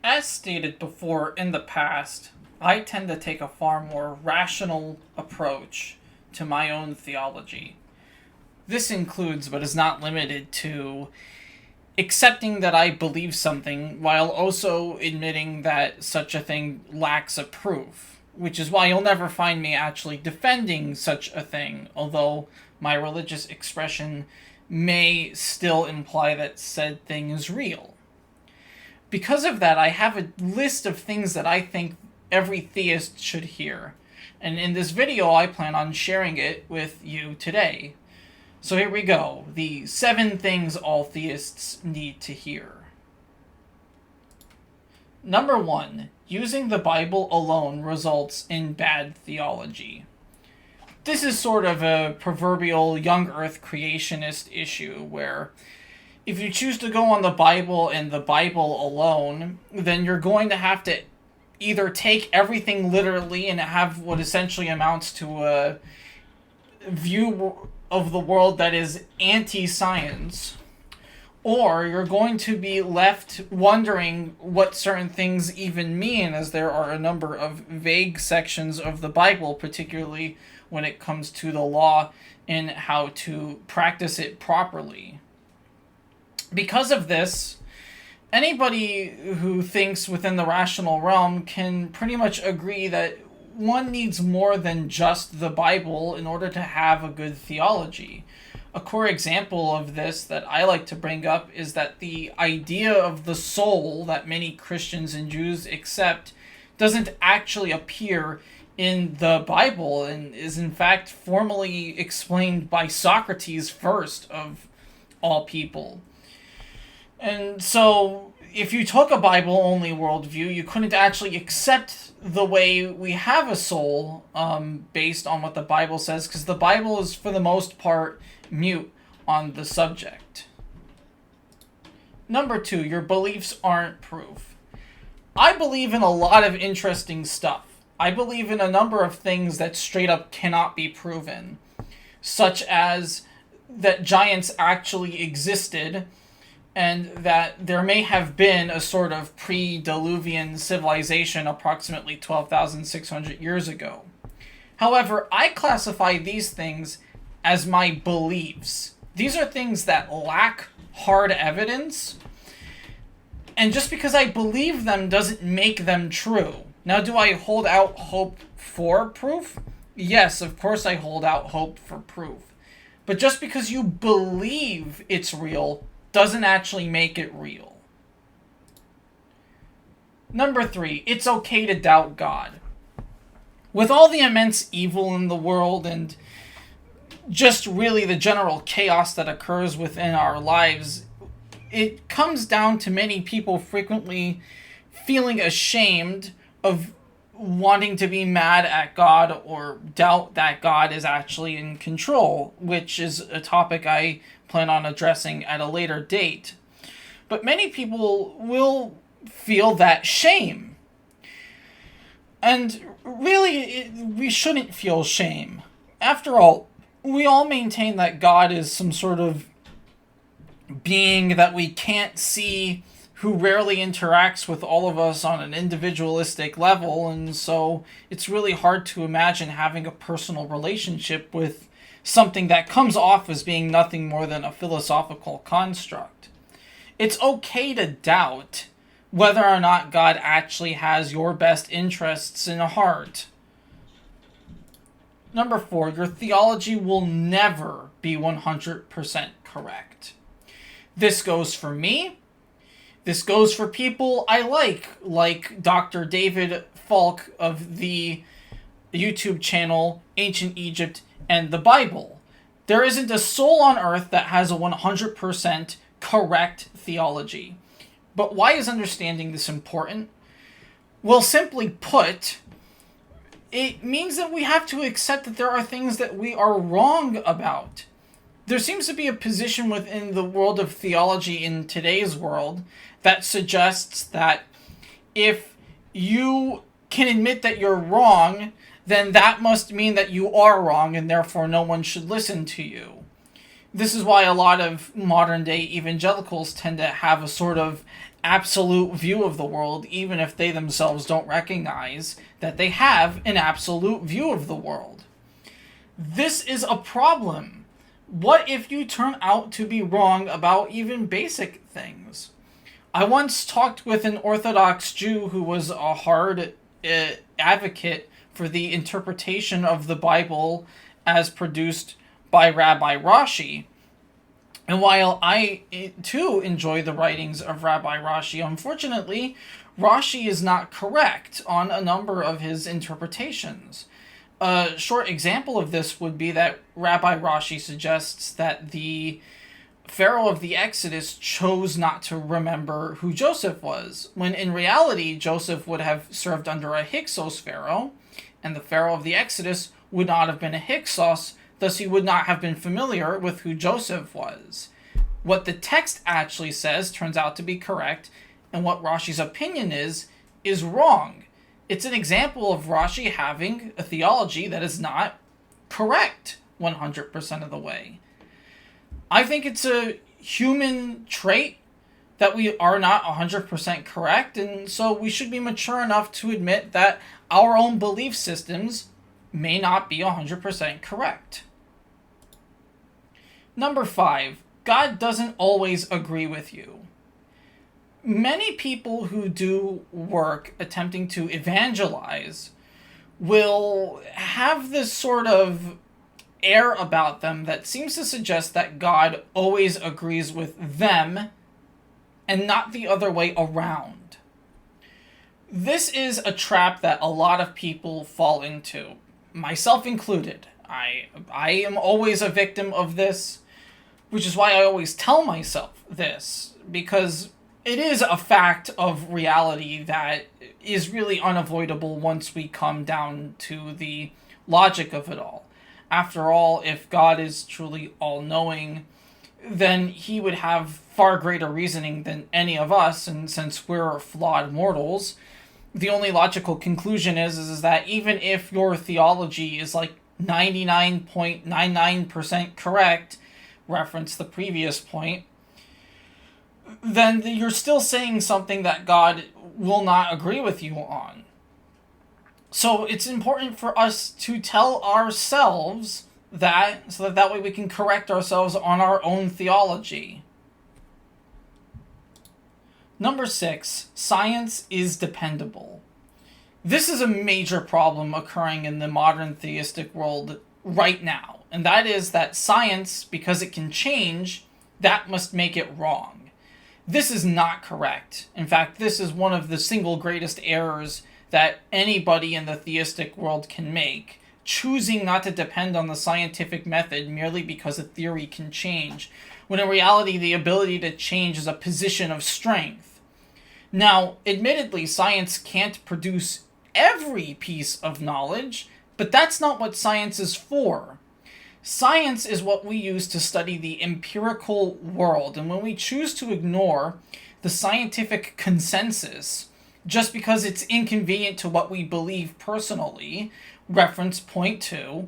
As stated before in the past, I tend to take a far more rational approach to my own theology. This includes, but is not limited to, accepting that I believe something while also admitting that such a thing lacks a proof, which is why you'll never find me actually defending such a thing, although my religious expression may still imply that said thing is real. Because of that, I have a list of things that I think every theist should hear, and in this video I plan on sharing it with you today. So here we go, the 7 things all theists need to hear. Number 1, using the Bible alone results in bad theology. This is sort of a proverbial young earth creationist issue where if you choose to go on the Bible and the Bible alone, then you're going to have to either take everything literally and have what essentially amounts to a view of the world that is anti-science, or you're going to be left wondering what certain things even mean, as there are a number of vague sections of the Bible, particularly when it comes to the law and how to practice it properly. Because of this, anybody who thinks within the rational realm can pretty much agree that one needs more than just the Bible in order to have a good theology. A core example of this that I like to bring up is that the idea of the soul that many Christians and Jews accept doesn't actually appear in the Bible and is in fact formally explained by Socrates first of all people. And so, if you took a Bible-only worldview, you couldn't actually accept the way we have a soul based on what the Bible says, because the Bible is, for the most part, mute on the subject. Number 2, your beliefs aren't proof. I believe in a lot of interesting stuff. I believe in a number of things that straight up cannot be proven, such as that giants actually existed, and that there may have been a sort of pre-Diluvian civilization approximately 12,600 years ago. However, I classify these things as my beliefs. These are things that lack hard evidence, and just because I believe them doesn't make them true. Now, do I hold out hope for proof? Yes, of course I hold out hope for proof. But just because you believe it's real doesn't actually make it real. Number 3, it's okay to doubt God. With all the immense evil in the world and just really the general chaos that occurs within our lives, it comes down to many people frequently feeling ashamed of wanting to be mad at God or doubt that God is actually in control, which is a topic I plan on addressing at a later date. But many people will feel that shame. And really, we shouldn't feel shame. After all, we all maintain that God is some sort of being that we can't see, who rarely interacts with all of us on an individualistic level, and so it's really hard to imagine having a personal relationship with something that comes off as being nothing more than a philosophical construct. It's okay to doubt whether or not God actually has your best interests in heart. Number 4, your theology will never be 100% correct. This goes for me. This goes for people I like Dr. David Falk of the YouTube channel Ancient Egypt and the Bible. There isn't a soul on earth that has a 100% correct theology. But why is understanding this important? Well, simply put, it means that we have to accept that there are things that we are wrong about. There seems to be a position within the world of theology in today's world that suggests that if you can admit that you're wrong, then that must mean that you are wrong and therefore no one should listen to you. This is why a lot of modern day evangelicals tend to have a sort of absolute view of the world, even if they themselves don't recognize that they have an absolute view of the world. This is a problem. What if you turn out to be wrong about even basic things? I once talked with an Orthodox Jew who was a hard advocate for the interpretation of the Bible as produced by Rabbi Rashi. And while I, too, enjoy the writings of Rabbi Rashi, unfortunately, Rashi is not correct on a number of his interpretations. A short example of this would be that Rabbi Rashi suggests that the Pharaoh of the Exodus chose not to remember who Joseph was, when in reality Joseph would have served under a Hyksos Pharaoh, and the Pharaoh of the Exodus would not have been a Hyksos, thus he would not have been familiar with who Joseph was. What the text actually says turns out to be correct, and what Rashi's opinion is wrong. It's an example of Rashi having a theology that is not correct 100% of the way. I think it's a human trait that we are not 100% correct, and so we should be mature enough to admit that our own belief systems may not be 100% correct. Number 5, God doesn't always agree with you. Many people who do work attempting to evangelize will have this sort of air about them that seems to suggest that God always agrees with them and not the other way around. This is a trap that a lot of people fall into, myself included. I am always a victim of this, which is why I always tell myself this, because it is a fact of reality that is really unavoidable once we come down to the logic of it all. After all, if God is truly all-knowing, then he would have far greater reasoning than any of us, and since we're flawed mortals, the only logical conclusion is that even if your theology is like 99.99% correct, reference the previous point, then you're still saying something that God will not agree with you on. So it's important for us to tell ourselves that, so that way we can correct ourselves on our own theology. Number 6, science is dependable. This is a major problem occurring in the modern theistic world right now, and that is that science, because it can change, that must make it wrong. This is not correct. In fact, this is one of the single greatest errors that anybody in the theistic world can make, choosing not to depend on the scientific method merely because a theory can change, when in reality the ability to change is a position of strength. Now, admittedly, science can't produce every piece of knowledge, but that's not what science is for. Science is what we use to study the empirical world, and when we choose to ignore the scientific consensus just because it's inconvenient to what we believe personally, reference point 2,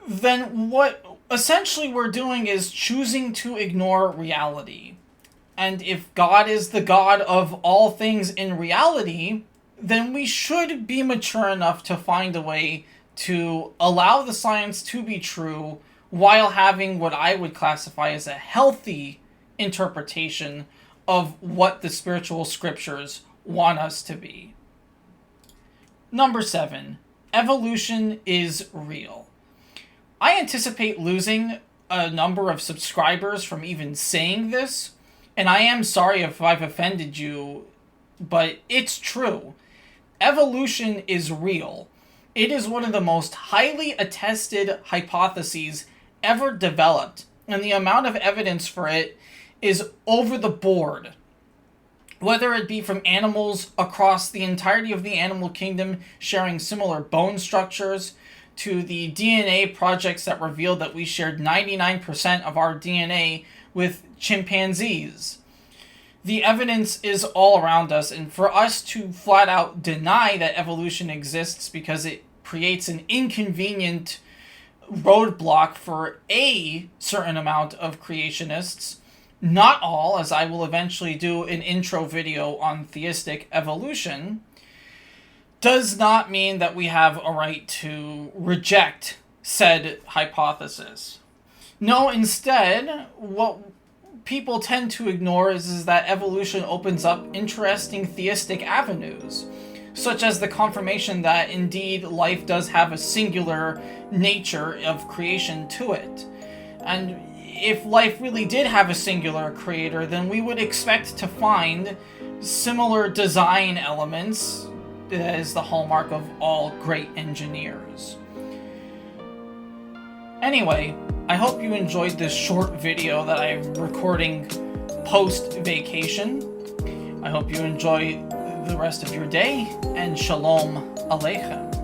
then what essentially we're doing is choosing to ignore reality. And if God is the God of all things in reality, then we should be mature enough to find a way to allow the science to be true while having what I would classify as a healthy interpretation of what the spiritual scriptures want us to be. Number 7, evolution is real. I anticipate losing a number of subscribers from even saying this, and I am sorry if I've offended you, but it's true. Evolution is real. It is one of the most highly attested hypotheses ever developed, and the amount of evidence for it is over the board. Whether it be from animals across the entirety of the animal kingdom sharing similar bone structures, to the DNA projects that revealed that we shared 99% of our DNA with chimpanzees. The evidence is all around us, and for us to flat out deny that evolution exists because it creates an inconvenient roadblock for a certain amount of creationists not all, as I will eventually do an intro video on theistic evolution, does not mean that we have a right to reject said hypothesis. No, instead, what people tend to ignore is that evolution opens up interesting theistic avenues, such as the confirmation that indeed life does have a singular nature of creation to it. And if life really did have a singular creator, then we would expect to find similar design elements that is the hallmark of all great engineers. Anyway, I hope you enjoyed this short video that I'm recording post-vacation. I hope you enjoy the rest of your day, and Shalom Aleichem.